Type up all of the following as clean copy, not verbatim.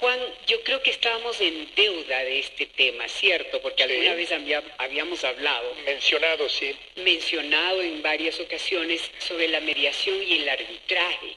Juan, yo creo que estábamos en deuda de este tema, ¿cierto? Porque alguna vez habíamos hablado, Mencionado, sí. mencionado en varias ocasiones sobre la mediación y el arbitraje.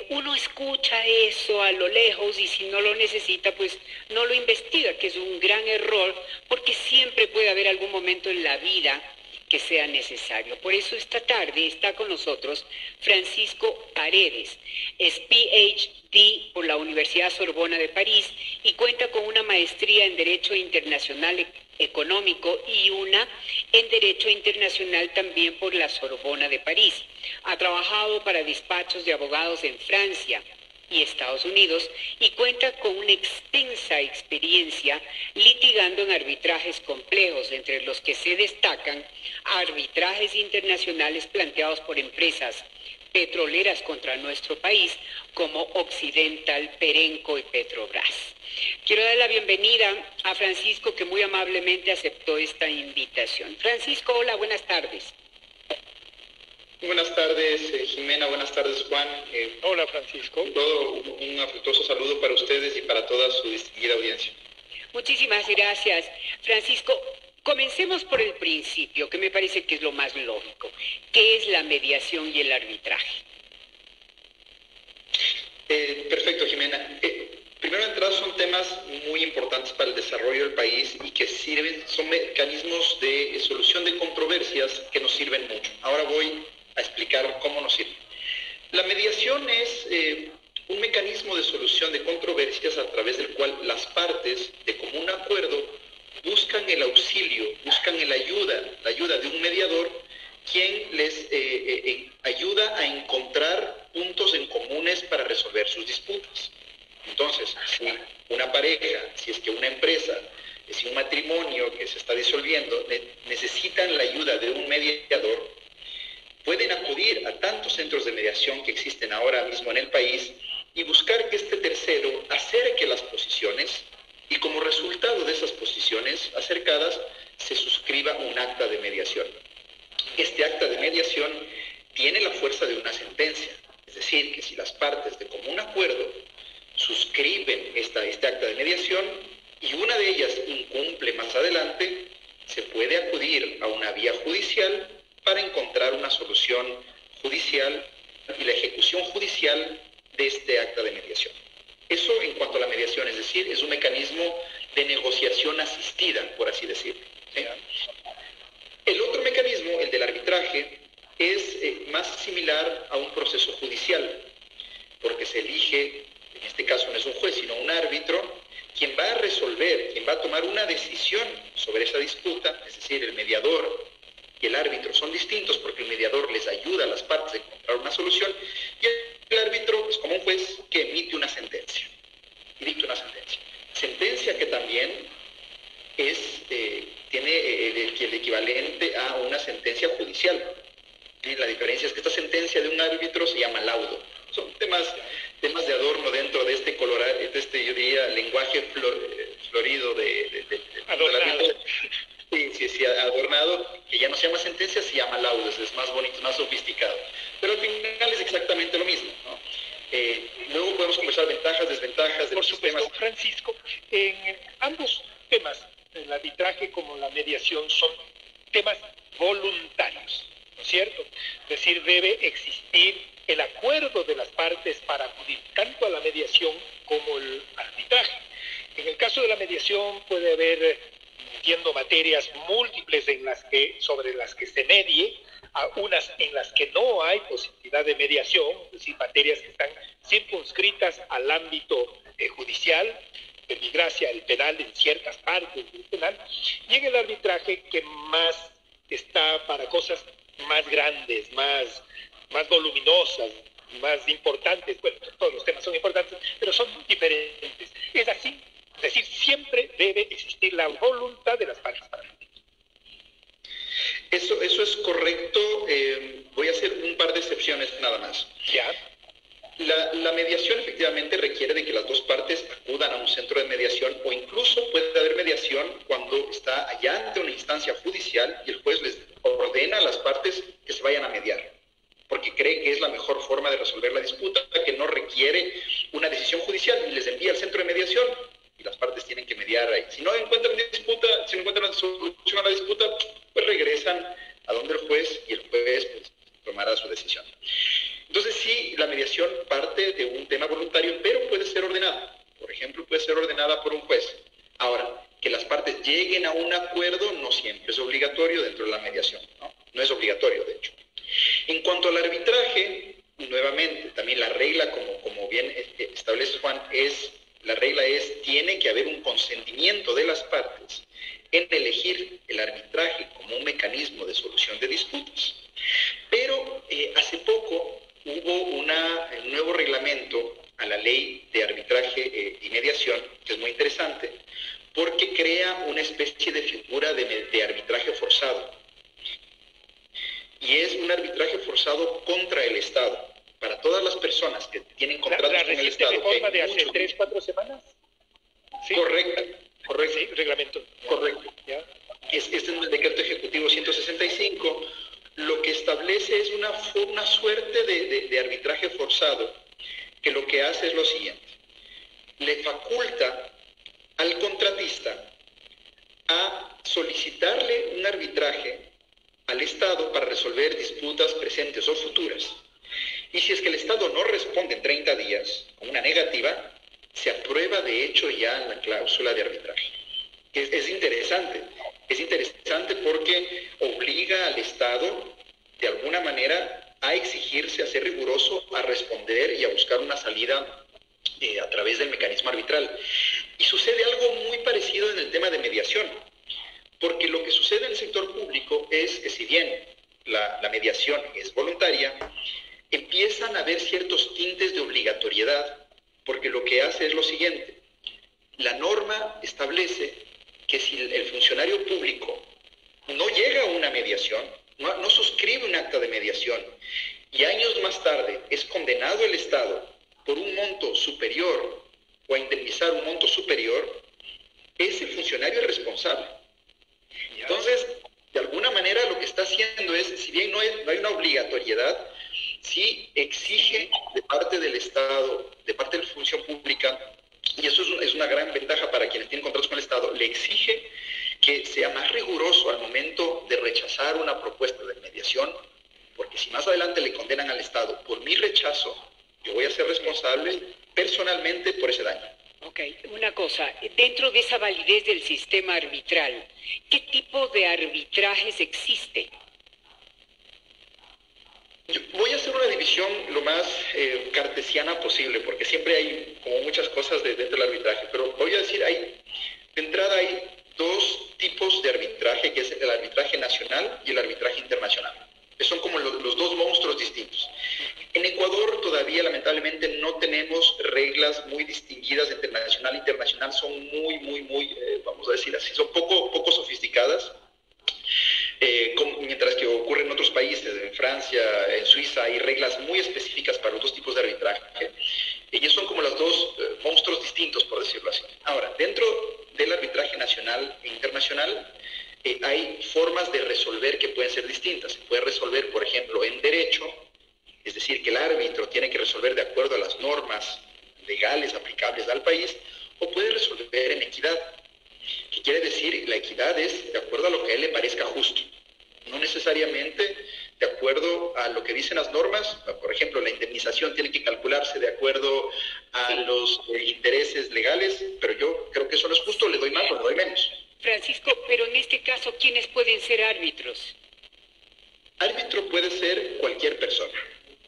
Uno escucha eso a lo lejos y si no lo necesita, pues no lo investiga, que es un gran error, porque siempre puede haber algún momento en la vida que sea necesario. Por eso esta tarde está con nosotros Francisco Paredes, es PhD por la Universidad Sorbona de París y cuenta con una maestría en Derecho Internacional Económico y una en Derecho Internacional también por la Sorbona de París. Ha trabajado para despachos de abogados en Francia y Estados Unidos y cuenta con una extensa experiencia litigando en arbitrajes complejos, entre los que se destacan arbitrajes internacionales planteados por empresas petroleras contra nuestro país como Occidental, Perenco y Petrobras. Quiero dar la bienvenida a Francisco, que muy amablemente aceptó esta invitación. Francisco, hola, buenas tardes. Buenas tardes, Jimena, buenas tardes, Juan. Hola, Francisco. Todo un afectuoso saludo para ustedes y para toda su distinguida audiencia. Muchísimas gracias, Francisco. Comencemos por el principio, que me parece que es lo más lógico. ¿Qué es la mediación y el arbitraje? Perfecto, Jimena. Primero de entrada, son temas muy importantes para el desarrollo del país y que son mecanismos de solución de controversias que nos sirven mucho. Ahora voy a explicar cómo nos sirve. La mediación es un mecanismo de solución de controversias a través del cual las partes, de común acuerdo, buscan el auxilio, buscan la ayuda de un mediador, quien les ayuda a encontrar puntos en comunes para resolver sus disputas. Entonces, si una pareja, si es que una empresa, si un matrimonio que se está disolviendo, necesitan la ayuda de un mediador, pueden acudir a tantos centros de mediación que existen ahora mismo en el país y buscar que este tercero acerque las posiciones y como resultado de esas posiciones acercadas se suscriba un acta de mediación. Este acta de mediación tiene la fuerza de una sentencia, es decir, que si las partes de común acuerdo suscriben este acta de mediación y una de ellas incumple más adelante, se puede acudir a una vía judicial para encontrar una solución judicial y la ejecución judicial de este acta de mediación. Eso en cuanto a la mediación, es decir, es un mecanismo de negociación asistida, por así decirlo. ¿Sí? El otro mecanismo, el del arbitraje, es más similar a un proceso judicial, porque se elige, en este caso no es un juez, sino un árbitro, quien va a resolver, quien va a tomar una decisión sobre esa disputa, es decir, el mediador y el árbitro son distintos porque el mediador les ayuda a las partes a encontrar una solución y el árbitro es como un juez que emite una sentencia y dicta una sentencia. Sentencia que también tiene el equivalente a una sentencia judicial. La diferencia es que esta sentencia de un árbitro se llama laudo. Son temas de adorno dentro de yo diría, lenguaje florido de adornado. Sí, adornado, que ya no se llama sentencia, se llama laudo, es más bonito, más sofisticado. Pero al final es exactamente lo mismo, ¿no? Luego podemos conversar ventajas, desventajas de Por los supuesto, sistemas. Francisco, en ambos temas, el arbitraje como la mediación, son temas voluntarios, ¿no es cierto? Es decir, debe existir el acuerdo de las partes para acudir tanto a la mediación como el arbitraje. En el caso de la mediación puede haber, entiendo, materias múltiples sobre las que se medie, a unas en las que no hay posibilidad de mediación, es decir, materias que están circunscritas al ámbito judicial, de mi gracia el penal en ciertas partes del penal, y en el arbitraje que más está para cosas más grandes, más voluminosas, más importantes. Bueno, todos los temas son importantes, pero son diferentes. Es así, es decir, siempre debe existir la voluntad de las partes para mediar. Eso es correcto. Voy a hacer un par de excepciones nada más. ¿Ya? La mediación efectivamente requiere de que las dos partes acudan a un centro de mediación o incluso puede haber mediación cuando está allá ante una instancia judicial y el juez les ordena a las partes que se vayan a mediar porque cree que es la mejor forma de resolver la disputa, que no requiere una decisión judicial y les envía al centro centro de mediación y las partes tienen que mediar ahí. Si no encuentran disputa, si no encuentran solución a la disputa, pues regresan a donde el juez y el juez pues, tomará su decisión. Entonces sí, la mediación parte de un tema voluntario, pero puede ser ordenada. Por ejemplo, puede ser ordenada por un juez. Ahora, que las partes lleguen a un acuerdo no siempre es obligatorio dentro de la mediación, ¿no? No es obligatorio, de hecho. En cuanto al arbitraje, nuevamente, también la regla, como bien establece Juan, la regla es, tiene que haber un consentimiento de las partes en elegir el arbitraje como un mecanismo de solución de disputas. Pero hace poco hubo un nuevo reglamento a la ley de arbitraje y mediación, que es muy interesante, porque crea una especie de figura de arbitraje forzado. Y es un arbitraje forzado contra el Estado. Para todas las personas que tienen contratos con el Estado. ¿La reforma de hace 3-4 semanas? ¿Sí? Correcto. Sí, reglamento. Correcto. ¿Ya? Este es el decreto ejecutivo 165. Lo que establece es una suerte de arbitraje forzado, que lo que hace es lo siguiente. Le faculta al contratista a solicitarle un arbitraje al Estado para resolver disputas presentes o futuras. Y si es que el Estado no responde en 30 días con una negativa, se aprueba de hecho ya la cláusula de arbitraje. Es interesante porque obliga al Estado de alguna manera a exigirse, a ser riguroso, a responder y a buscar una salida a través del mecanismo arbitral. Y sucede algo muy parecido en el tema de mediación, porque lo que sucede en el sector público es que si bien la mediación es voluntaria, empiezan a haber ciertos tintes de obligatoriedad, porque lo que hace es lo siguiente. La norma establece que si el funcionario público no llega a una mediación, no suscribe un acta de mediación, y años más tarde es condenado el Estado por un monto superior o a indemnizar un monto superior, ese funcionario es responsable. Entonces, de alguna manera lo que está haciendo es, si bien no hay una obligatoriedad, sí exige de parte del Estado, de parte de la función pública, y eso es una gran ventaja para quienes tienen contratos con el Estado, le exige que sea más riguroso al momento de rechazar una propuesta de mediación, porque si más adelante le condenan al Estado por mi rechazo, yo voy a ser responsable personalmente por ese daño. Ok, una cosa, dentro de esa validez del sistema arbitral, ¿qué tipo de arbitrajes existe? Yo voy a hacer una división lo más cartesiana posible, porque siempre hay como muchas cosas dentro del arbitraje, pero voy a decir, de entrada hay dos tipos de arbitraje, que es el arbitraje nacional y el arbitraje internacional. Son como los dos monstruos distintos. En Ecuador todavía lamentablemente no tenemos reglas muy distinguidas entre nacional e internacional, son muy, vamos a decir así, son poco sofisticadas. Mientras que ocurre en otros países, en Francia, en Suiza, hay reglas muy específicas para los dos tipos de arbitraje. Ellos son como los dos monstruos distintos, por decirlo así. Ahora, dentro del arbitraje nacional e internacional, hay formas de resolver que pueden ser distintas. Se puede resolver, por ejemplo, en derecho, es decir, que el árbitro tiene que resolver de acuerdo a las normas legales aplicables al país, o puede resolver en equidad. ¿Qué quiere decir? La equidad es de acuerdo a lo que a él le parezca justo, no necesariamente de acuerdo a lo que dicen las normas. Por ejemplo, la indemnización tiene que calcularse de acuerdo a los intereses legales, pero yo creo que eso no es justo, le doy más o le doy menos. Francisco, pero en este caso, ¿quiénes pueden ser árbitros? Árbitro puede ser cualquier persona.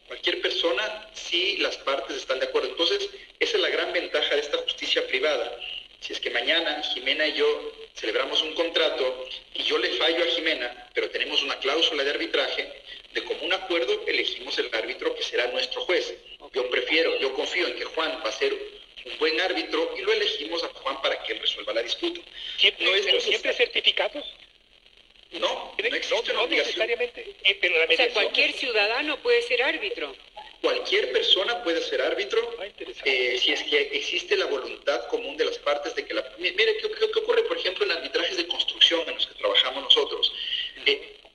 Cualquier persona si las partes están de acuerdo. Entonces, esa es la gran ventaja de esta justicia privada. Si es que mañana Jimena y yo celebramos un contrato y yo le fallo a Jimena, pero tenemos una cláusula de arbitraje, de común acuerdo elegimos el árbitro que será nuestro juez. Yo confío en que Juan va a ser un buen árbitro y lo elegimos a Juan para que él resuelva la disputa. ¿Siempre certificados? No existe una no obligación. Necesariamente. Pero la O sea, mediación, cualquier ciudadano puede ser árbitro. Cualquier persona puede ser árbitro interesante. si es que existe la voluntad común de las partes de que Mire, ¿qué ocurre, por ejemplo, en arbitrajes de construcción en los que trabajamos nosotros?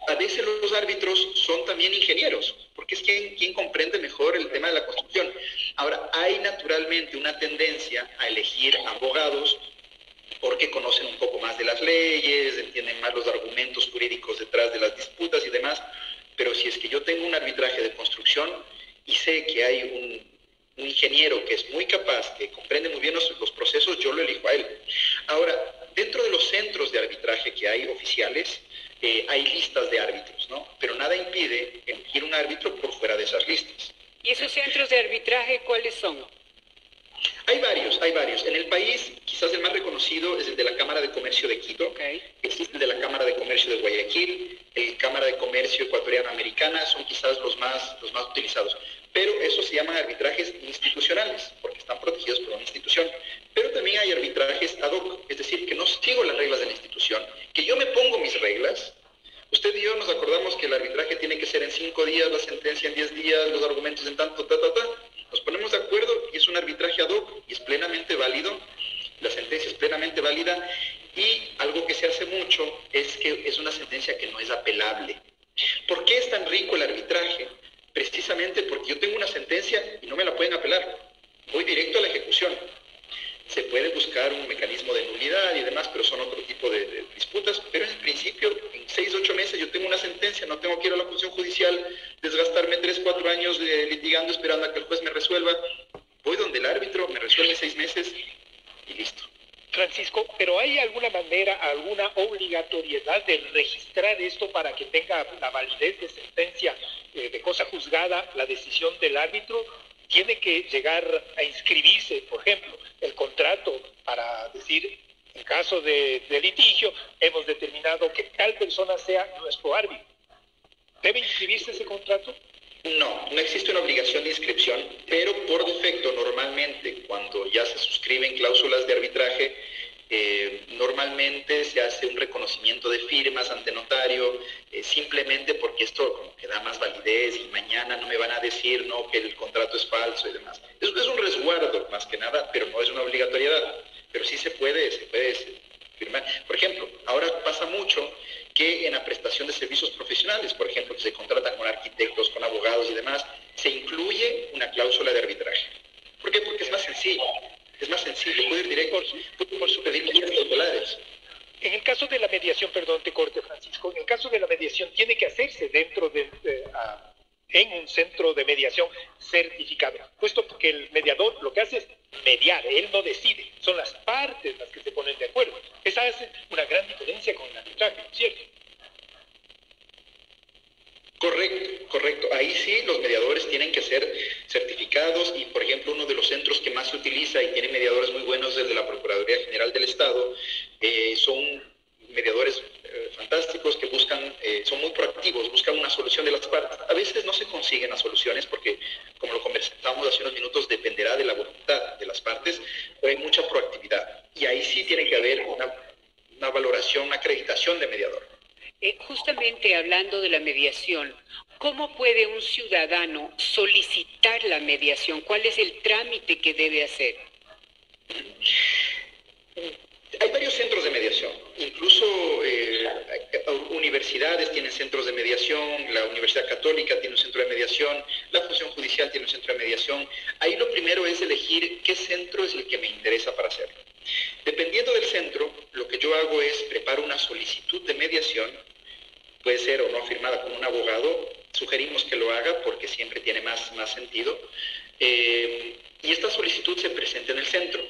A veces los árbitros son también ingenieros, porque es quien comprende mejor el tema de la construcción. Ahora, hay naturalmente una tendencia a elegir recurrir a abogados porque conocen un poco más de las leyes, entienden más los argumentos jurídicos detrás de las disputas y demás. Pero si es que yo tengo un arbitraje de construcción y sé que hay un ingeniero que es muy capaz, que comprende muy bien los procesos, yo lo elijo a él. Ahora, dentro de los centros de arbitraje que hay oficiales, hay listas de árbitros, ¿no? Pero nada impide elegir un árbitro por fuera de esas listas. ¿Y esos centros de arbitraje cuáles son? Hay varios. En el país, quizás el más reconocido es el de la Cámara de Comercio de Quito, Okay. existe el de la Cámara de Comercio de Guayaquil, el Cámara de Comercio Ecuatoriana-Americana, son quizás los más utilizados. Pero esos se llaman arbitrajes institucionales, porque están protegidos por una institución. Pero también hay arbitrajes ad hoc, es decir, que no sigo las reglas de la institución, que yo me pongo mis reglas. Usted y yo nos acordamos que el arbitraje tiene que ser en 5 días, la sentencia en 10 días, los argumentos en tanto, Nos ponemos de acuerdo y es un arbitraje ad hoc y es plenamente válido, la sentencia es plenamente válida, y algo que se hace mucho es que es una sentencia que no es apelable. ¿Por qué es tan rico el arbitraje? Precisamente porque yo tengo una sentencia y no me la pueden apelar. Voy directo a la ejecución. Se puede buscar un mecanismo de nulidad y demás, pero son otro tipo de disputas. Pero en principio, en 6, 8 meses yo tengo una sentencia, no tengo que ir a la función judicial, desgastarme 3, 4 años litigando, esperando a que el juez me resuelva. Voy donde el árbitro, me resuelve 6 meses y listo. Francisco, ¿pero hay alguna manera, alguna obligatoriedad de registrar esto para que tenga la validez de sentencia de cosa juzgada la decisión del árbitro? ¿Tiene que llegar a inscribirse, por ejemplo, el contrato para decir, en caso de litigio, hemos determinado que tal persona sea nuestro árbitro? ¿Debe inscribirse ese contrato? No existe una obligación de inscripción, pero por defecto normalmente cuando ya se suscriben cláusulas de arbitraje, normalmente se hace un reconocimiento de firmas ante notario, simplemente porque esto como que da más validez y mañana no me van a decir no que el contrato es falso y demás. Es un resguardo más que nada, pero no es una obligatoriedad. Pero sí se puede firmar. Por ejemplo, ahora pasa mucho que en la prestación de servicios profesionales, por ejemplo, que se contratan con arquitectos, con abogados y demás, se incluye una cláusula de arbitraje. ¿Por qué? Porque es más sencillo. Puedo ir directo por su pedir medidas cautelares. En el caso de la mediación, perdón, te corte, Francisco, en el caso de la mediación tiene que hacerse en un centro de mediación certificado, puesto que el mediador lo que hace es mediar, él no decide, son las partes las que se ponen de acuerdo. Esa hace una gran diferencia con el arbitraje, ¿cierto? Correcto. Ahí sí los mediadores tienen que ser certificados y, por ejemplo, uno de los centros que más se utiliza y tiene mediadores muy buenos desde la Procuraduría General del Estado, son mediadores fantásticos que son muy proactivos, buscan una solución de las partes. A veces no se consiguen las soluciones porque, como lo conversamos hace unos minutos, dependerá de la voluntad de las partes, pero hay mucha proactividad. Y ahí sí tiene que haber una valoración, una acreditación de mediador. Justamente hablando de la mediación, ¿cómo puede un ciudadano solicitar la mediación? ¿Cuál es el trámite que debe hacer? Hay varios centros de mediación, incluso universidades tienen centros de mediación, la Universidad Católica tiene un centro de mediación, la función judicial tiene un centro de mediación. Ahí lo primero es elegir qué centro es el que me interesa para hacerlo. Dependiendo del centro, lo que yo hago es preparo una solicitud de mediación, puede ser o no firmada con un abogado, sugerimos que lo haga porque siempre tiene más sentido, y esta solicitud se presenta en el centro.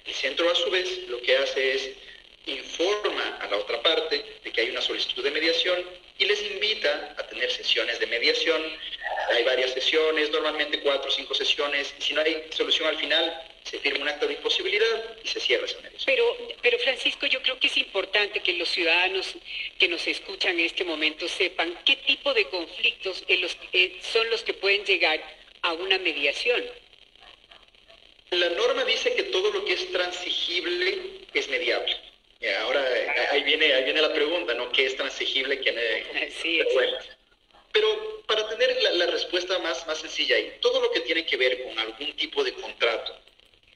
El centro, a su vez, lo que hace es informa a la otra parte de que hay una solicitud de mediación y les invita a tener sesiones de mediación. Hay varias sesiones, normalmente 4 o 5 sesiones, y si no hay solución al final, se firma un acta de imposibilidad y se cierra esa mediación. Pero Francisco, yo creo que es importante que los ciudadanos que nos escuchan en este momento sepan qué tipo de conflictos son los que pueden llegar a una mediación. La norma dice que todo lo que es transigible es mediable. Ahora, ahí viene la pregunta, ¿no? ¿Qué es transigible? Sí, pero para tener la respuesta más sencilla ahí, todo lo que tiene que ver con algún tipo de contrato,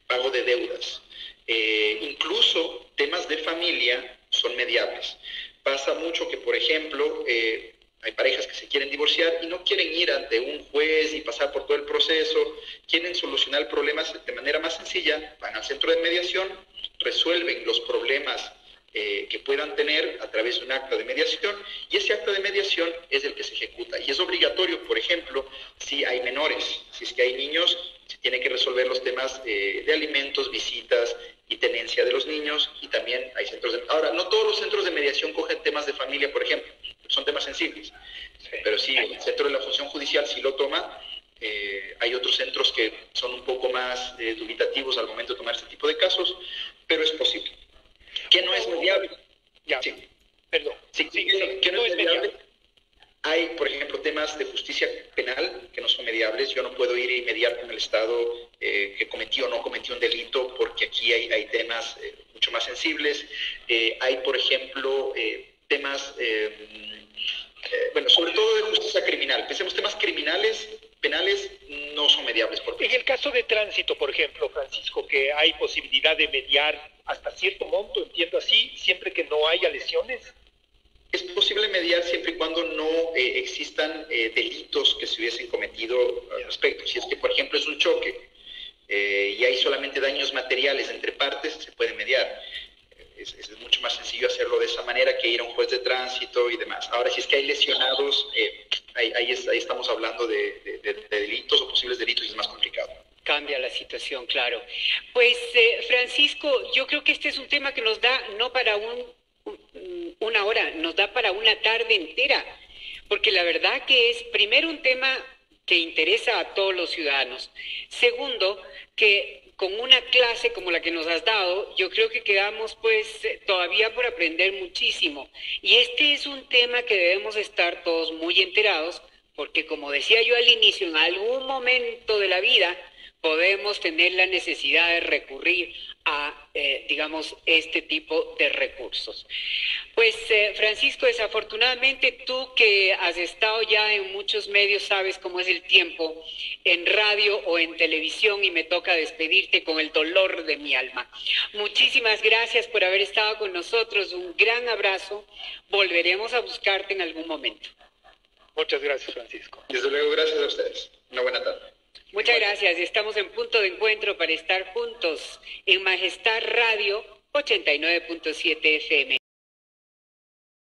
pago de deudas, incluso temas de familia son mediables. Pasa mucho que, por ejemplo, hay parejas que se quieren divorciar y no quieren ir ante un juez y pasar por todo el proceso, quieren solucionar el problema de manera más sencilla, van al centro de mediación, resuelven los problemas que puedan tener a través de un acta de mediación, y ese acta de mediación es el que se ejecuta. Y es obligatorio, por ejemplo, si hay menores, si es que hay niños, se tiene que resolver los temas de alimentos, visitas y tenencia de los niños, y también hay centros de... Ahora, no todos los centros de mediación cogen temas de familia, por ejemplo, son temas sensibles, pero sí, el centro de la función judicial sí lo toma. Hay otros centros que son un poco más dubitativos al momento de tomar este tipo de casos, pero es posible. ¿Qué no es mediable? Ya, sí. Perdón. Sí, ¿qué no es mediable? Hay, por ejemplo, temas de justicia penal que no son mediables. Yo no puedo ir y mediar con el Estado que cometió o no cometió un delito, porque aquí hay temas mucho más sensibles. Hay, por ejemplo, temas, bueno, sobre todo de justicia criminal. Pensemos temas criminales, penales, no son mediables. En el caso de tránsito, por ejemplo, Francisco, que hay posibilidad de mediar hasta cierto monto, entiendo así, siempre que no haya lesiones. Es posible mediar siempre y cuando no existan delitos que se hubiesen cometido al respecto. Si es que, por ejemplo, es un choque y hay solamente daños materiales entre partes, se puede mediar. Es mucho más sencillo hacerlo de esa manera que ir a un juez de tránsito y demás. Ahora, si es que hay lesionados, ahí estamos hablando de delitos o posibles delitos y es más complicado. Cambia la situación, claro. Pues, Francisco, yo creo que este es un tema que nos da no para una hora, nos da para una tarde entera, porque la verdad que es, primero, un tema que interesa a todos los ciudadanos. Segundo, que con una clase como la que nos has dado, yo creo que quedamos pues todavía por aprender muchísimo. Y este es un tema que debemos estar todos muy enterados, porque como decía yo al inicio, en algún momento de la vida podemos tener la necesidad de recurrir a, digamos, este tipo de recursos. Pues, Francisco, desafortunadamente tú que has estado ya en muchos medios, sabes cómo es el tiempo, en radio o en televisión, y me toca despedirte con el dolor de mi alma. Muchísimas gracias por haber estado con nosotros, un gran abrazo, volveremos a buscarte en algún momento. Muchas gracias, Francisco. Desde luego, gracias a ustedes. Una buena tarde. Muchas gracias. Estamos en punto de encuentro para estar juntos en Majestad Radio 89.7 FM.